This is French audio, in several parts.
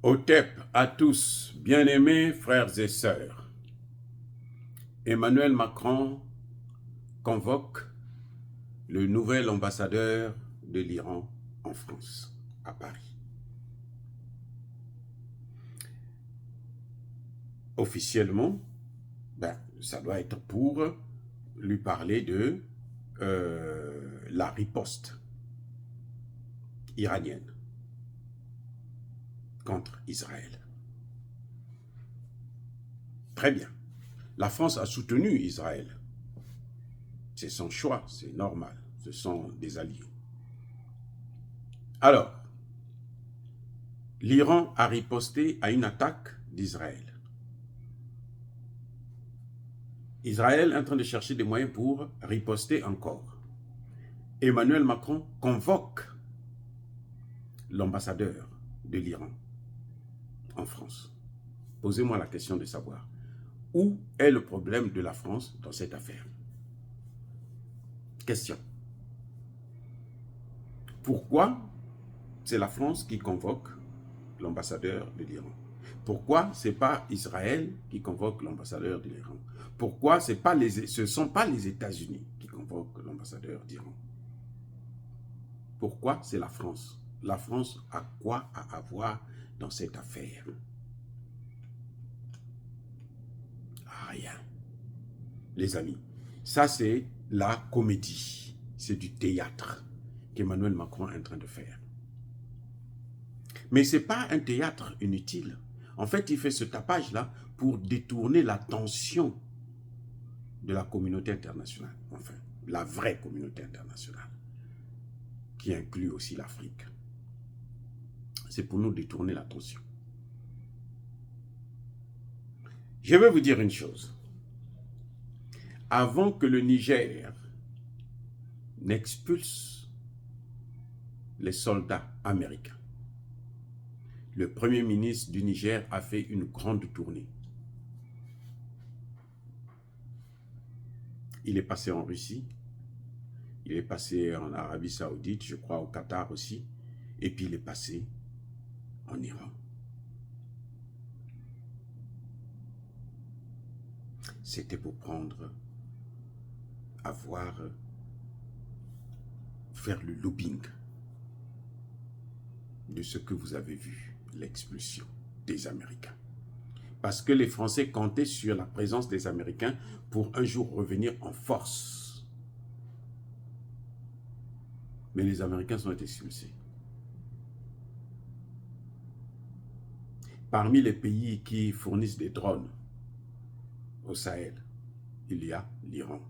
Otep à tous, bien-aimés frères et sœurs. Emmanuel Macron convoque le nouvel ambassadeur de l'Iran en France, à Paris. Officiellement, ça doit être pour lui parler de la riposte iranienne contre Israël. Très bien. La France a soutenu Israël. C'est son choix, c'est normal. Ce sont des alliés. Alors, l'Iran a riposté à une attaque d'Israël. Israël est en train de chercher des moyens pour riposter encore. Emmanuel Macron convoque l'ambassadeur de l'Iran en France. Posez-moi la question de savoir où est le problème de la France dans cette affaire. Question. Pourquoi c'est la France qui convoque l'ambassadeur de l'Iran? Pourquoi ce n'est pas Israël qui convoque l'ambassadeur de l'Iran? Pourquoi ce ne sont pas les États-Unis qui convoquent l'ambassadeur d'Iran? Pourquoi c'est la France? La France a quoi à avoir dans cette affaire? Rien. Les amis, ça c'est la comédie. C'est du théâtre qu'Emmanuel Macron est en train de faire. Mais ce n'est pas un théâtre inutile. En fait, il fait ce tapage-là pour détourner l'attention de la communauté internationale. Enfin, la vraie communauté internationale, qui inclut aussi l'Afrique. C'est pour nous détourner l'attention. Je vais vous dire une chose. Avant que le Niger n'expulse les soldats américains, le premier ministre du Niger a fait une grande tournée. Il est passé en Russie, il est passé en Arabie Saoudite, je crois au Qatar aussi, et puis il est passé en Iran. C'était pour faire le lobbying de ce que vous avez vu, l'expulsion des Américains. Parce que les Français comptaient sur la présence des Américains pour un jour revenir en force. Mais les Américains sont expulsés. Parmi les pays qui fournissent des drones au Sahel, il y a l'Iran.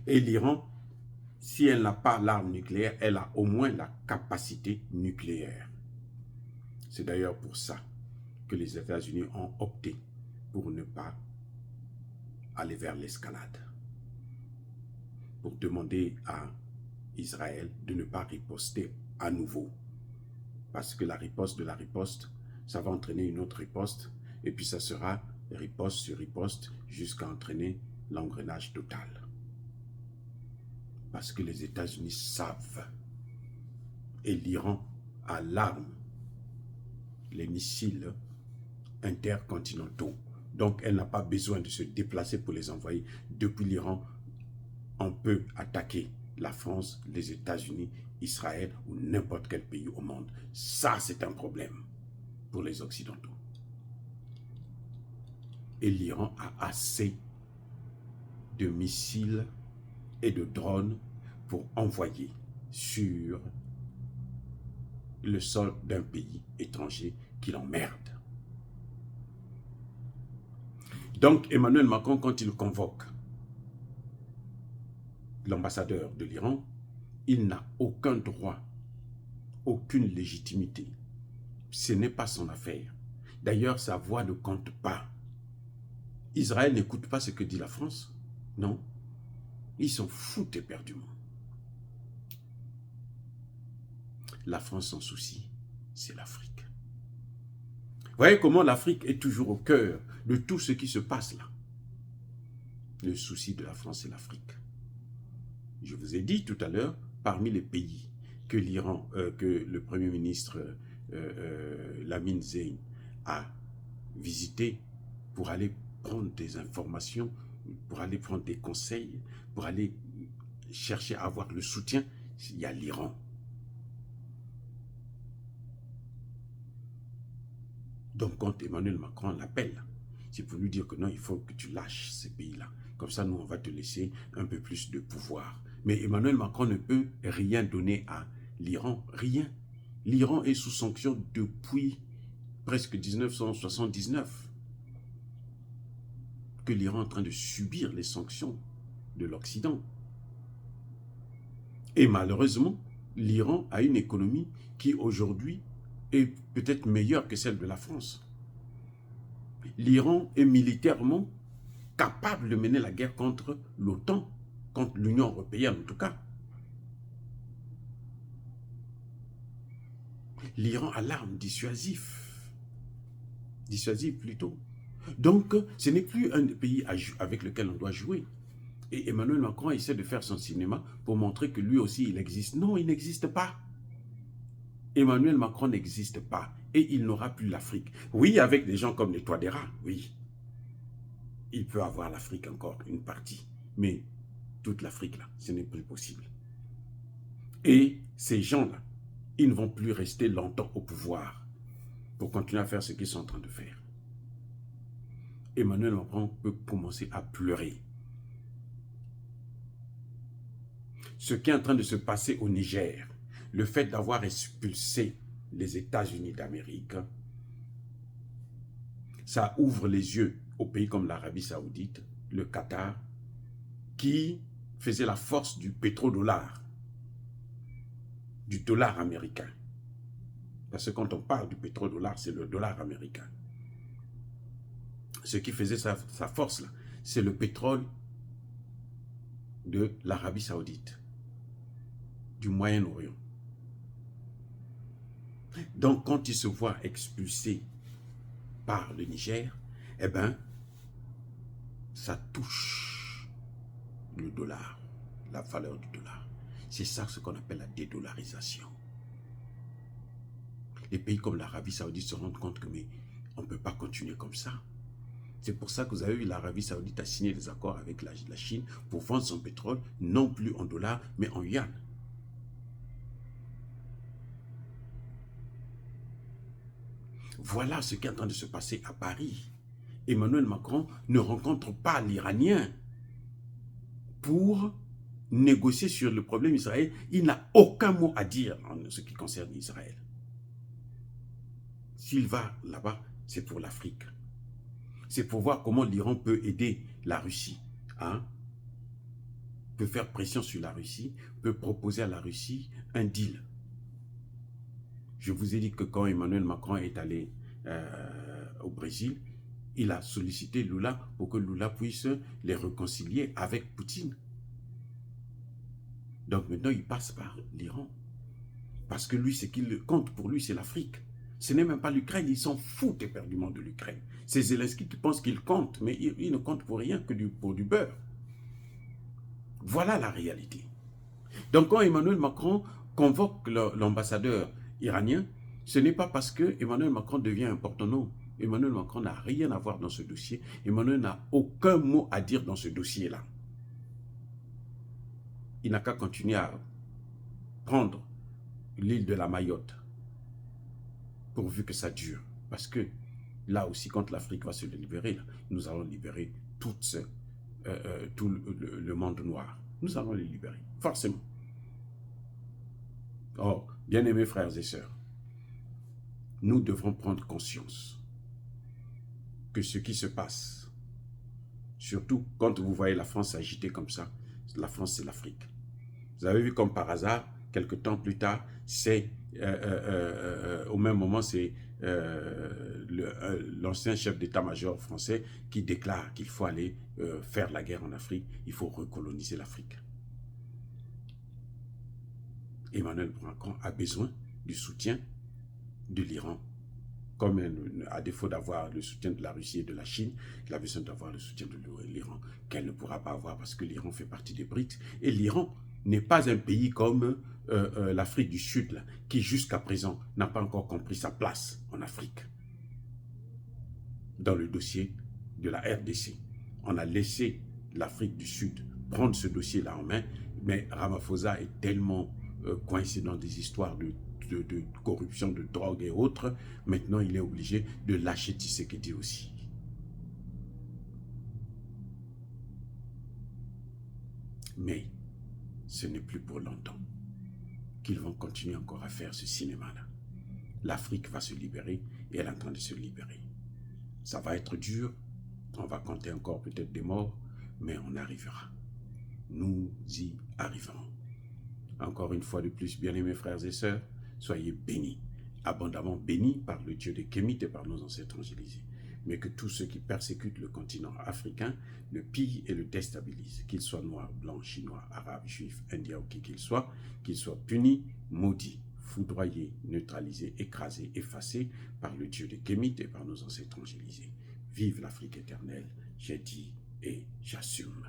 Et l'Iran, si elle n'a pas l'arme nucléaire, elle a au moins la capacité nucléaire. C'est d'ailleurs pour ça que les États-Unis ont opté pour ne pas aller vers l'escalade. Pour demander à Israël de ne pas riposter à nouveau. Parce que la riposte de la riposte, ça va entraîner une autre riposte, et puis ça sera riposte sur riposte jusqu'à entraîner l'engrenage total. Parce que les États-Unis savent, et l'Iran a l'arme, les missiles intercontinentaux. Donc elle n'a pas besoin de se déplacer pour les envoyer. Depuis l'Iran, on peut attaquer la France, les États-Unis, Israël ou n'importe quel pays au monde. Ça, c'est un problème pour les Occidentaux. Et l'Iran a assez de missiles et de drones pour envoyer sur le sol d'un pays étranger qui l'emmerde. Donc Emmanuel Macron, quand il convoque l'ambassadeur de l'Iran, il n'a aucun droit, aucune légitimité. Ce n'est pas son affaire. D'ailleurs, sa voix ne compte pas. Israël n'écoute pas ce que dit la France. Non. Ils s'en foutent éperdument. La France s'en soucie, c'est l'Afrique. Vous voyez comment l'Afrique est toujours au cœur de tout ce qui se passe là. Le souci de la France, c'est l'Afrique. Je vous ai dit tout à l'heure, parmi les pays que l'Iran, que le Premier ministre Lamine Zeyn a visité pour aller prendre des informations, pour aller prendre des conseils, pour aller chercher à avoir le soutien, il y a l'Iran. Donc quand Emmanuel Macron l'appelle, c'est pour lui dire que non, il faut que tu lâches ces pays-là. Comme ça, nous, on va te laisser un peu plus de pouvoir. Mais Emmanuel Macron ne peut rien donner à l'Iran, rien. L'Iran est sous sanction depuis presque 1979. Que l'Iran est en train de subir les sanctions de l'Occident. Et malheureusement, l'Iran a une économie qui aujourd'hui est peut-être meilleure que celle de la France. L'Iran est militairement capable de mener la guerre contre l'OTAN, contre l'Union européenne en tout cas. L'Iran a l'arme dissuasive plutôt. Donc, ce n'est plus un pays avec lequel on doit jouer. Et Emmanuel Macron essaie de faire son cinéma pour montrer que lui aussi, il existe. Non, il n'existe pas. Emmanuel Macron n'existe pas. Et il n'aura plus l'Afrique. Oui, avec des gens comme les Touadéra, oui. Il peut avoir l'Afrique encore, une partie. Mais toute l'Afrique, là, ce n'est plus possible. Et ces gens-là, ils ne vont plus rester longtemps au pouvoir pour continuer à faire ce qu'ils sont en train de faire. Emmanuel Macron peut commencer à pleurer. Ce qui est en train de se passer au Niger, le fait d'avoir expulsé les États-Unis d'Amérique, ça ouvre les yeux aux pays comme l'Arabie Saoudite, le Qatar, qui faisait la force du pétrodollar, du dollar américain. Parce que quand on parle du pétrodollar, c'est le dollar américain. Ce qui faisait sa force, là, c'est le pétrole de l'Arabie Saoudite, du Moyen-Orient. Donc, quand il se voit expulsé par le Niger, eh bien, ça touche le dollar, la valeur du dollar. C'est ça ce qu'on appelle la dédollarisation. Les pays comme l'Arabie Saoudite se rendent compte que mais on ne peut pas continuer comme ça. C'est pour ça que vous avez vu l'Arabie Saoudite a signé des accords avec la Chine pour vendre son pétrole, non plus en dollars, mais en yuan. Voilà ce qui est en train de se passer à Paris. Emmanuel Macron ne rencontre pas l'Iranien pour négocier sur le problème israélien. Il n'a aucun mot à dire en ce qui concerne Israël. S'il va là-bas, c'est pour l'Afrique. C'est pour voir comment l'Iran peut aider la Russie. Hein? Peut faire pression sur la Russie, peut proposer à la Russie un deal. Je vous ai dit que quand Emmanuel Macron est allé au Brésil, il a sollicité Lula pour que Lula puisse les réconcilier avec Poutine. Donc maintenant, il passe par l'Iran. Parce que lui, ce qu'il compte pour lui, c'est l'Afrique. Ce n'est même pas l'Ukraine, il s'en fout éperdument de l'Ukraine. C'est Zelensky qui pense qu'il compte, mais il ne compte pour rien que pour du beurre. Voilà la réalité. Donc quand Emmanuel Macron convoque l'ambassadeur iranien, ce n'est pas parce que Emmanuel Macron devient important, non. Emmanuel Macron n'a rien à voir dans ce dossier. Emmanuel n'a aucun mot à dire dans ce dossier-là. Il n'a qu'à continuer à prendre l'île de la Mayotte, pourvu que ça dure. Parce que là aussi, quand l'Afrique va se libérer, là, nous allons libérer tout le monde noir. Nous allons les libérer, forcément. Or, bien-aimés frères et sœurs, nous devrons prendre conscience que ce qui se passe, surtout quand vous voyez la France s'agiter comme ça, la France c'est l'Afrique. Vous avez vu comme par hasard, quelques temps plus tard, c'est au même moment, c'est l'ancien chef d'état-major français qui déclare qu'il faut aller faire la guerre en Afrique, il faut recoloniser l'Afrique. Emmanuel Macron a besoin du soutien de l'Iran. Comme à défaut d'avoir le soutien de la Russie et de la Chine, il a besoin d'avoir le soutien de l'Iran, qu'elle ne pourra pas avoir parce que l'Iran fait partie des BRICS. Et l'Iran n'est pas un pays comme l'Afrique du Sud, là, qui jusqu'à présent n'a pas encore compris sa place en Afrique. Dans le dossier de la RDC, on a laissé l'Afrique du Sud prendre ce dossier-là en main, mais Ramaphosa est tellement coincé dans des histoires de corruption, de drogue et autres, maintenant il est obligé de lâcher Tshisekedi aussi. Mais ce n'est plus pour longtemps qu'ils vont continuer encore à faire ce cinéma-là. L'Afrique va se libérer et elle est en train de se libérer. Ça va être dur, on va compter encore peut-être des morts, mais on arrivera. Nous y arriverons. Encore une fois de plus, bien-aimés frères et sœurs, soyez bénis, abondamment bénis par le Dieu des Kémites et par nos ancêtres angélisés. Mais que tous ceux qui persécutent le continent africain le pillent et le déstabilisent, qu'ils soient noirs, blancs, chinois, arabes, juifs, indiens ou qui qu'ils soient punis, maudits, foudroyés, neutralisés, écrasés, effacés par le Dieu des Kémites et par nos ancêtres angélisés. Vive l'Afrique éternelle, j'ai dit et j'assume.